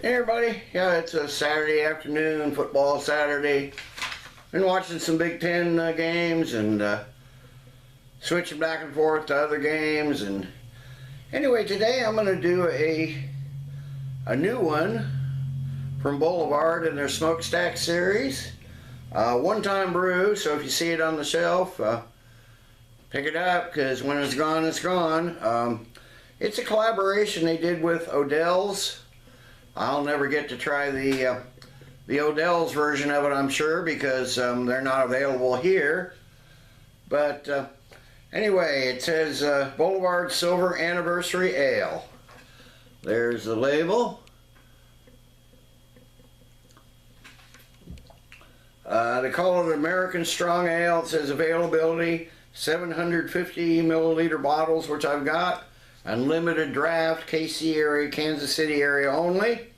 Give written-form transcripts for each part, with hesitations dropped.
Hey everybody, yeah, it's a Saturday afternoon, football Saturday. Been watching some Big Ten games and switching back and forth to other games. And anyway, today I'm going to do a new one from Boulevard in their Smokestack series. One-time brew, so if you see it on the shelf, pick it up, because when it's gone, it's gone. It's a collaboration they did with Odell's. I'll never get to try the Odell's version of it, I'm sure, because they're not available here. But anyway, it says Boulevard Silver Anniversary Ale. There's the label. They call it American Strong Ale. It says availability 750 milliliter bottles, which I've got. Unlimited draft, KC area, Kansas City area only.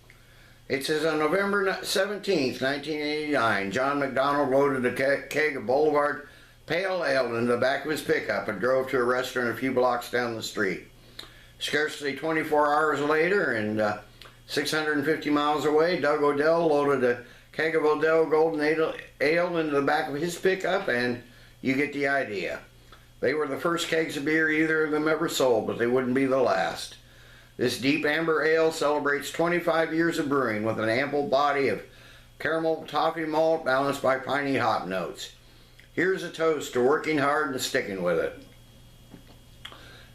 It says on November 17th, 1989, John McDonald loaded a keg of Boulevard Pale Ale into the back of his pickup and drove to a restaurant a few blocks down the street. Scarcely 24 hours later, and 650 miles away, Doug Odell loaded a keg of Odell Golden Ale into the back of his pickup, and you get the idea. They were the first kegs of beer either of them ever sold, but they wouldn't be the last. This deep amber ale celebrates 25 years of brewing with an ample body of caramel-toffee malt balanced by piney hop notes. Here's a toast to working hard and sticking with it.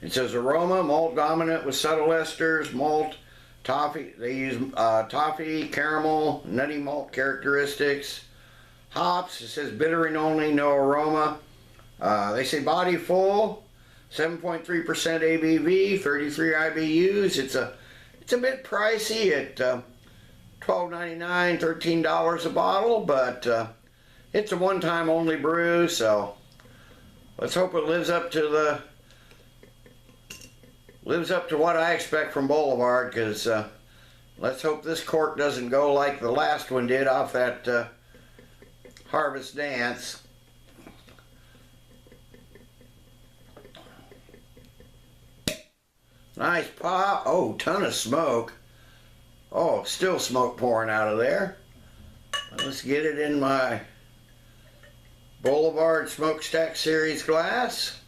It says aroma, malt dominant with subtle esters, malt, toffee. They use toffee, caramel, nutty malt characteristics. Hops, it says bittering only, no aroma. They say body full, 7.3% ABV, 33 IBUs. It's a bit pricey at $12.99, $13 a bottle, but it's a one-time only brew, so let's hope it lives up to what I expect from Boulevard, because let's hope this cork doesn't go like the last one did off that Harvest Dance. Nice pop. Oh, ton of smoke. Oh, still smoke pouring out of there. Let's get it in my Boulevard Smokestack Series glass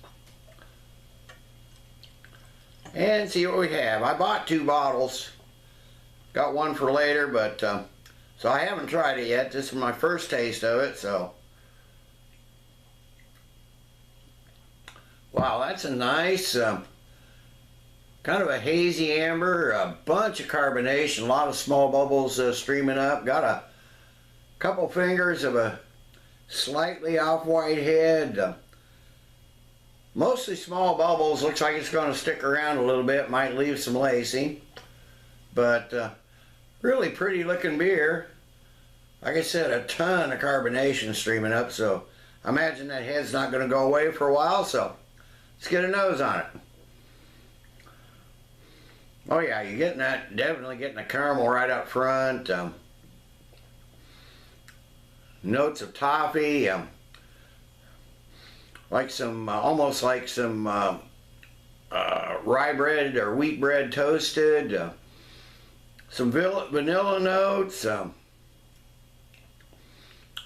and see what we have. I bought 2 bottles. Got one for later, but so I haven't tried it yet. This is my first taste of it, so. Wow, that's a nice kind of a hazy amber, a bunch of carbonation, a lot of small bubbles streaming up. Got a couple fingers of a slightly off-white head. Mostly small bubbles. Looks like it's going to stick around a little bit. Might leave some lacing. But really pretty looking beer. Like I said, a ton of carbonation streaming up. So I imagine that head's not going to go away for a while. So let's get a nose on it. Oh yeah, you're getting that, definitely getting the caramel right up front. Notes of toffee, like some, almost like some rye bread or wheat bread toasted. Some vanilla notes.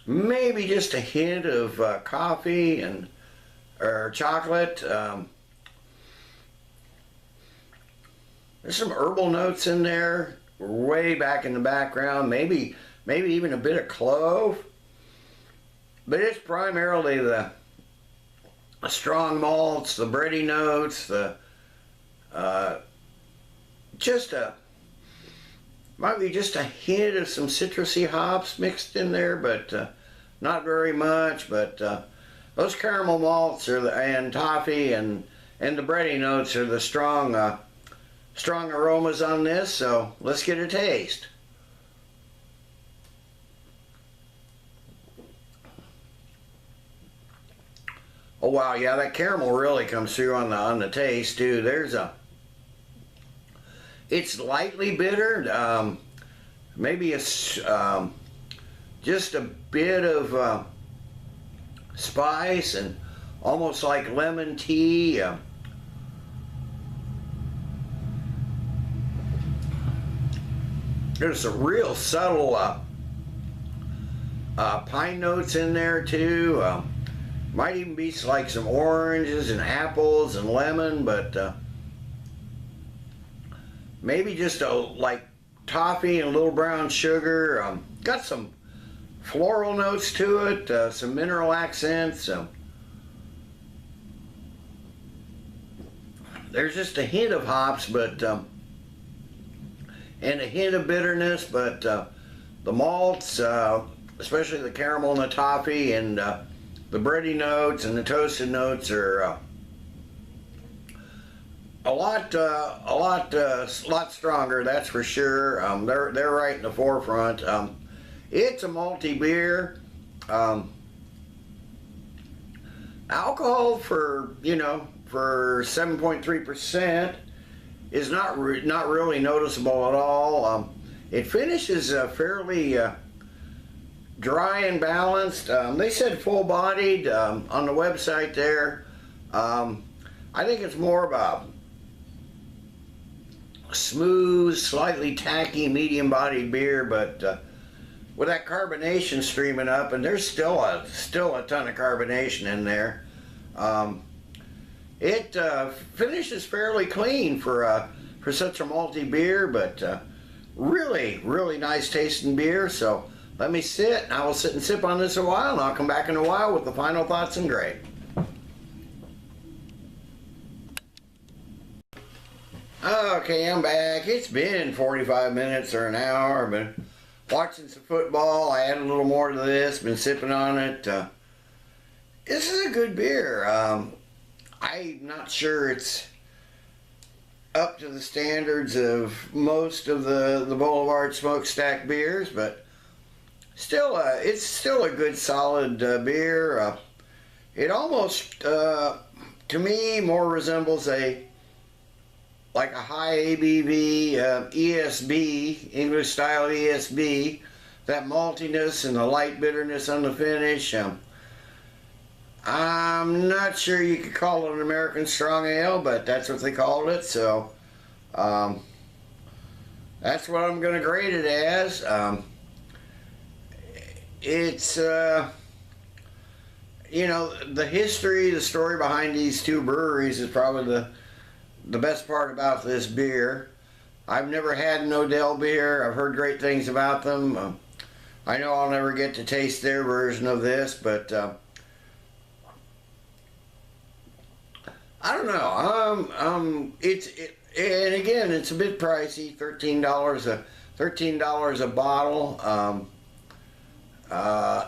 Maybe just a hint of coffee or chocolate. There's some herbal notes in there, way back in the background, maybe even a bit of clove. But it's primarily the strong malts, the bready notes, the might be just a hint of some citrusy hops mixed in there, but not very much. But those caramel malts and toffee and the bready notes are the strong aromas on this, so let's get a taste. Oh wow, yeah, that caramel really comes through on the taste too. It's lightly bitter, maybe just a bit of spice and almost like lemon tea. There's some real subtle pine notes in there too. Might even be like some oranges and apples and lemon, but maybe just like toffee and a little brown sugar. Got some floral notes to it, some mineral accents. There's just a hint of hops, but and a hint of bitterness, but the malts, especially the caramel and the toffee, and the bready notes and the toasted notes are a lot stronger. That's for sure. They're right in the forefront. It's a malty beer. Alcohol for 7.3% is not really noticeable at all. It finishes fairly dry and balanced. They said full-bodied on the website there. I think it's more of a smooth, slightly tacky, medium-bodied beer, but with that carbonation streaming up, and there's still a ton of carbonation in there. It finishes fairly clean for such a malty beer, but really nice tasting beer. So let me sit, and I will sit and sip on this a while, and I'll come back in a while with the final thoughts and grade. Okay, I'm back. It's been 45 minutes or an hour. I've been watching some football. I add a little more to this. Been sipping on it. This is a good beer. I'm not sure it's up to the standards of most of the Boulevard smokestack beers, but still, it's still a good solid beer. It almost, to me, more resembles like a high ABV ESB, English style ESB. That maltiness and the light bitterness on the finish. I'm not sure you could call it an American strong ale, but that's what they called it, so that's what I'm going to grade it as. It's, the history, the story behind these two breweries is probably the best part about this beer. I've never had an Odell beer. I've heard great things about them. I know I'll never get to taste their version of this, but I don't know. And again, it's a bit pricey. $13 a bottle. I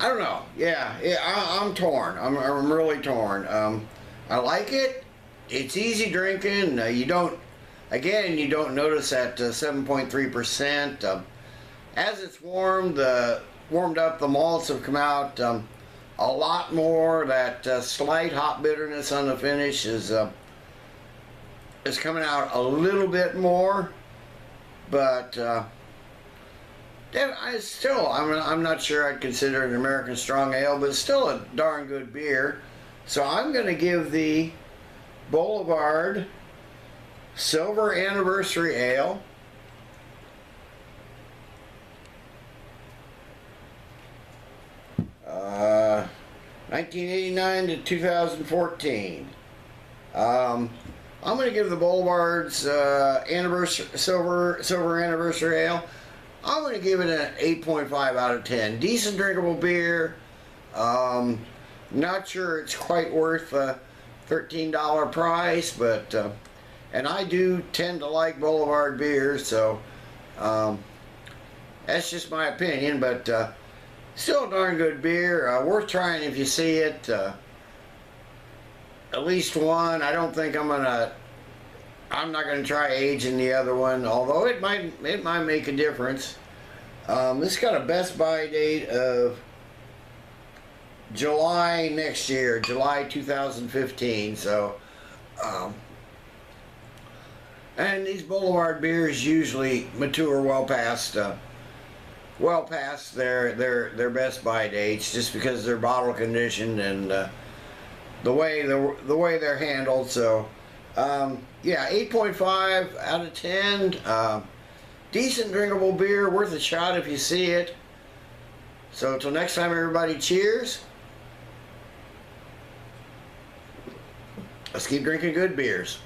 don't know. Yeah, I'm torn. I'm really torn. I like it. It's easy drinking. You don't notice that 7.3%. As it's warmed up, the malts have come out a lot more. That slight hop bitterness on the finish is coming out a little bit more, but I'm not sure I'd consider it an American strong ale, but it's still a darn good beer. So I'm going to give the Boulevard Silver Anniversary Ale uh, 1989 to 2014. I'm going to give the Boulevard's Silver Anniversary Ale, I'm going to give it an 8.5 out of 10. Decent drinkable beer. Not sure it's quite worth a $13 price, but and I do tend to like Boulevard beers, so that's just my opinion, but still a darn good beer. Worth trying if you see it. At least one. I don't think I'm not gonna try aging the other one, although it might make a difference. This got a best by date of July next year, July 2015. So, and these Boulevard beers usually mature well past their best by dates, just because they're bottle conditioned and the way they're handled. So Yeah, 8.5 out of 10. Decent drinkable beer, worth a shot if you see it. So until next time, everybody, cheers. Let's keep drinking good beers.